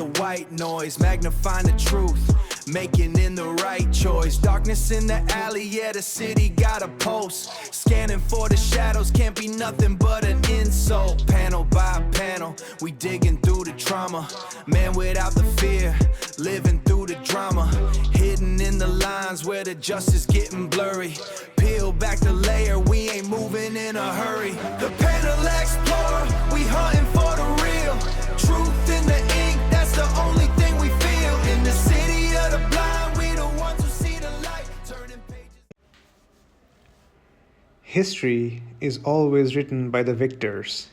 the white noise, magnifying the truth, making in the right choice. Darkness in the alley, yeah, the city got a pulse. Scanning for the shadows, can't be nothing but an insult. Panel by panel, we digging through the trauma. Man without the fear, living through the drama. Hidden in the lines where the justice getting blurry. Peel back the layer, we ain't moving in a hurry. The Panel X-plorer, we hunting for the real. Truth in the ink, that's the only thing we feel. In the city of the blind, we the ones who see the light. Turning pages. History is always written by the victors.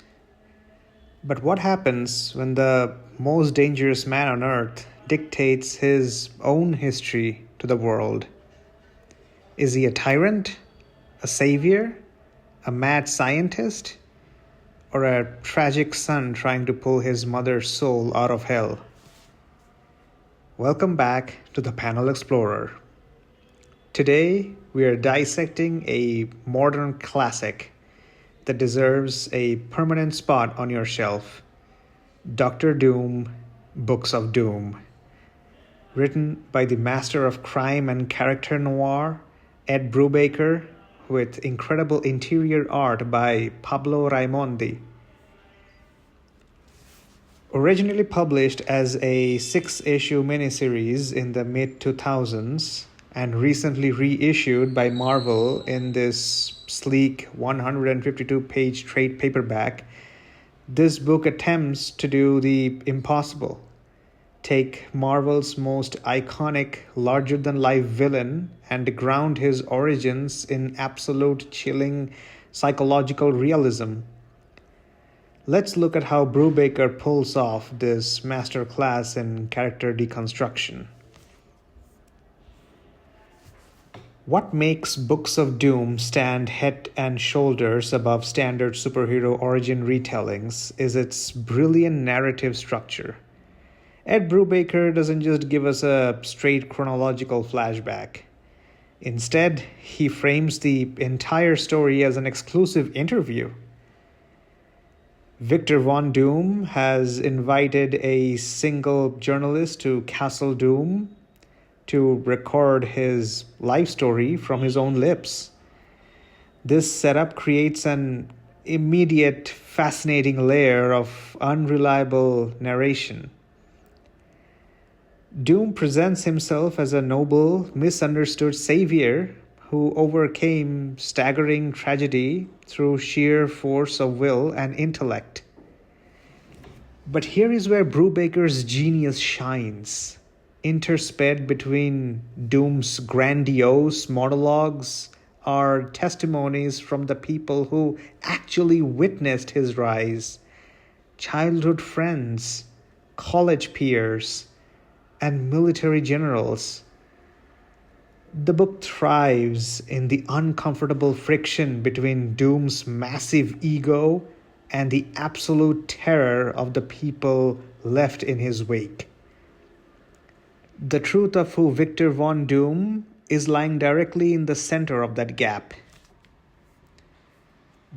But what happens when the most dangerous man on earth dictates his own history to the world? Is he a tyrant, a savior, a mad scientist, or a tragic son trying to pull his mother's soul out of hell? Welcome back to the Panel Explorer. Today, we are dissecting a modern classic that deserves a permanent spot on your shelf. Dr. Doom, Books of Doom. Written by the master of crime and character noir, Ed Brubaker, with incredible interior art by Pablo Raimondi. Originally published as a 6-issue miniseries in the mid-2000s and recently reissued by Marvel in this sleek 152-page trade paperback, this book attempts to do the impossible. Take Marvel's most iconic, larger-than-life villain and ground his origins in absolute chilling psychological realism. Let's look at how Brubaker pulls off this masterclass in character deconstruction. What makes Books of Doom stand head and shoulders above standard superhero origin retellings is its brilliant narrative structure. Ed Brubaker doesn't just give us a straight chronological flashback. Instead, he frames the entire story as an exclusive interview. Victor Von Doom has invited a single journalist to Castle Doom to record his life story from his own lips. This setup creates an immediate, fascinating layer of unreliable narration. Doom presents himself as a noble, misunderstood savior who overcame staggering tragedy through sheer force of will and intellect. But here is where Brubaker's genius shines. Intersped between Doom's grandiose monologues are testimonies from the people who actually witnessed his rise. Childhood friends, college peers, and military generals. The book thrives in the uncomfortable friction between Doom's massive ego and the absolute terror of the people left in his wake. The truth of who Victor Von Doom is lying directly in the center of that gap.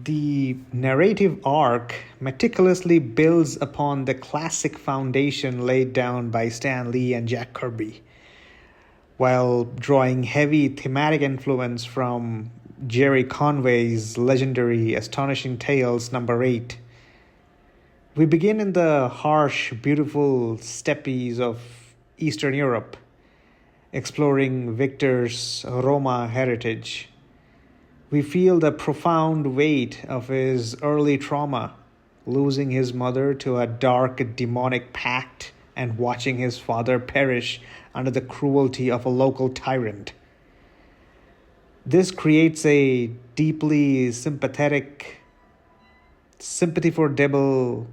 The narrative arc meticulously builds upon the classic foundation laid down by Stan Lee and Jack Kirby, while drawing heavy thematic influence from Jerry Conway's legendary Astonishing Tales number 8. We begin in the harsh, beautiful steppes of Eastern Europe, exploring Victor's Roma heritage. We feel the profound weight of his early trauma, losing his mother to a dark demonic pact and watching his father perish under the cruelty of a local tyrant. This creates a deeply sympathy for devil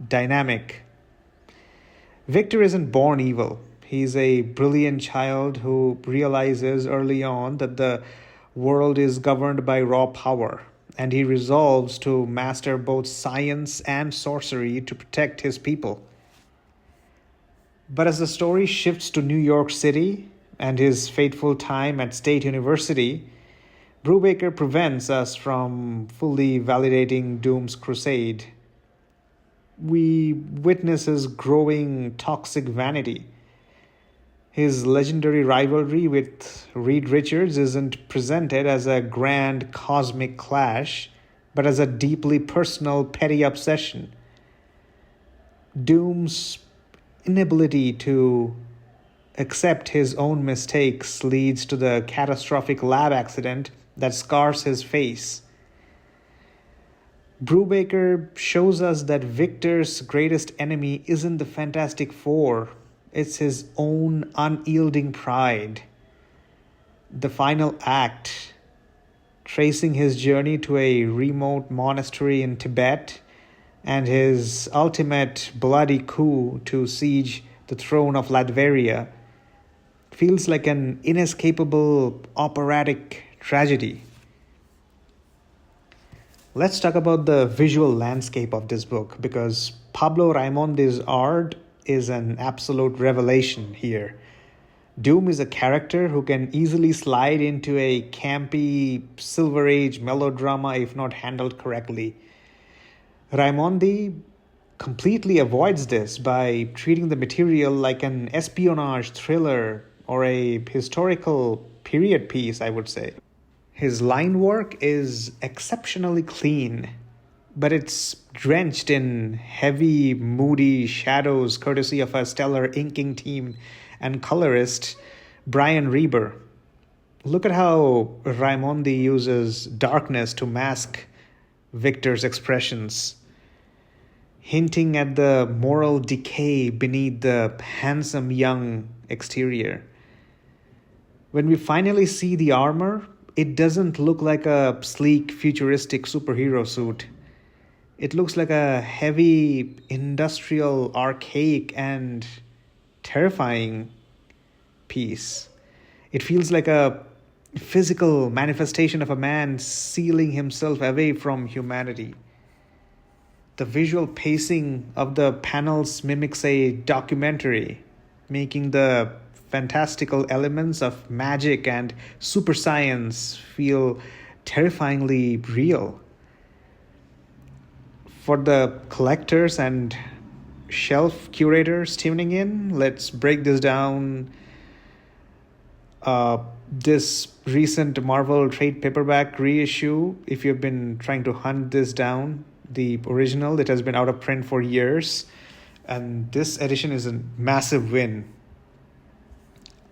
dynamic. Victor isn't born evil. He's a brilliant child who realizes early on that the world is governed by raw power, and he resolves to master both science and sorcery to protect his people. But as the story shifts to New York City and his fateful time at State University, Brubaker prevents us from fully validating Doom's crusade. we witness his growing toxic vanity. His legendary rivalry with Reed Richards isn't presented as a grand cosmic clash, but as a deeply personal, petty obsession. Doom's inability to accept his own mistakes leads to the catastrophic lab accident that scars his face. Brubaker shows us that Victor's greatest enemy isn't the Fantastic Four, it's his own unyielding pride. The final act, tracing his journey to a remote monastery in Tibet and his ultimate bloody coup to siege the throne of Latveria, feels like an inescapable operatic tragedy. Let's talk about the visual landscape of this book, because Pablo Raimondi's art is an absolute revelation here. Doom is a character who can easily slide into a campy Silver Age melodrama if not handled correctly. Raimondi completely avoids this by treating the material like an espionage thriller or a historical period piece, I would say. His line work is exceptionally clean, but it's drenched in heavy, moody shadows courtesy of a stellar inking team and colorist Brian Reber. Look at how Raimondi uses darkness to mask Victor's expressions, hinting at the moral decay beneath the handsome young exterior. When we finally see the armor, it doesn't look like a sleek, futuristic superhero suit. It looks like a heavy, industrial, archaic, and terrifying piece. It feels like a physical manifestation of a man sealing himself away from humanity. The visual pacing of the panels mimics a documentary, making the fantastical elements of magic and super science feel terrifyingly real. For the collectors and shelf curators tuning in, let's break this down. This recent Marvel Trade Paperback reissue, if you've been trying to hunt this down, the original, it has been out of print for years, and this edition is a massive win.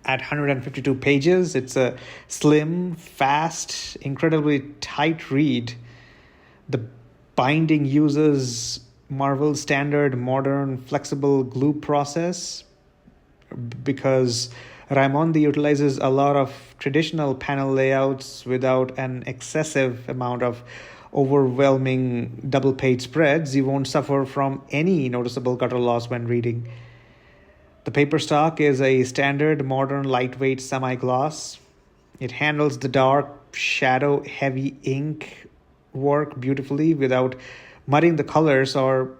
At 152 pages, it's a slim, fast, incredibly tight read. The binding uses Marvel's standard modern flexible glue process because Raimondi utilizes a lot of traditional panel layouts without an excessive amount of overwhelming double-page spreads. You won't suffer from any noticeable gutter loss when reading. The paper stock is a standard modern lightweight semi-gloss. It handles the dark, shadow-heavy ink work beautifully without mudding the colors or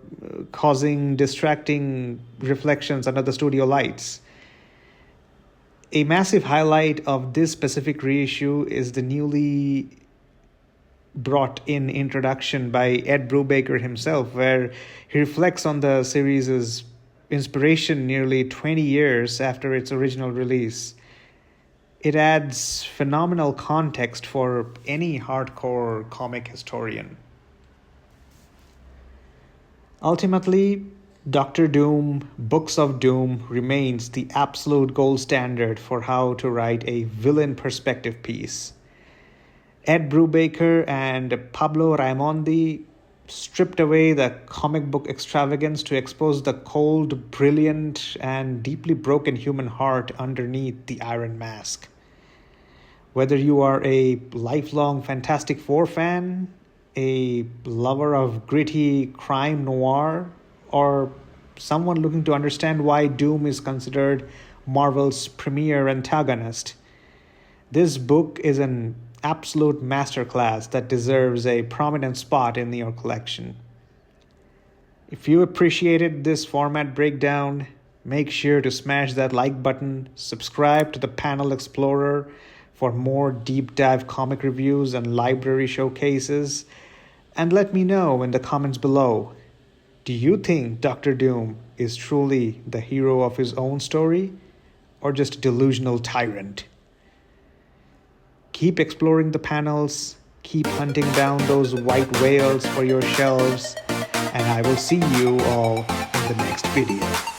causing distracting reflections under the studio lights. A massive highlight of this specific reissue is the newly brought in introduction by Ed Brubaker himself, where he reflects on the series' inspiration nearly 20 years after its original release. It adds phenomenal context for any hardcore comic historian. Ultimately, Dr. Doom, Books of Doom remains the absolute gold standard for how to write a villain perspective piece. Ed Brubaker and Pablo Raimondi stripped away the comic book extravagance to expose the cold, brilliant, and deeply broken human heart underneath the iron mask. Whether you are a lifelong Fantastic Four fan, a lover of gritty crime noir, or someone looking to understand why Doom is considered Marvel's premier antagonist, this book is an absolute masterclass that deserves a prominent spot in your collection. If you appreciated this format breakdown, make sure to smash that like button, subscribe to the Panel X-plorer for more deep dive comic reviews and library showcases, and let me know in the comments below. Do you think Doctor Doom is truly the hero of his own story, or just a delusional tyrant? Keep exploring the panels, keep hunting down those white whales for your shelves, and I will see you all in the next video.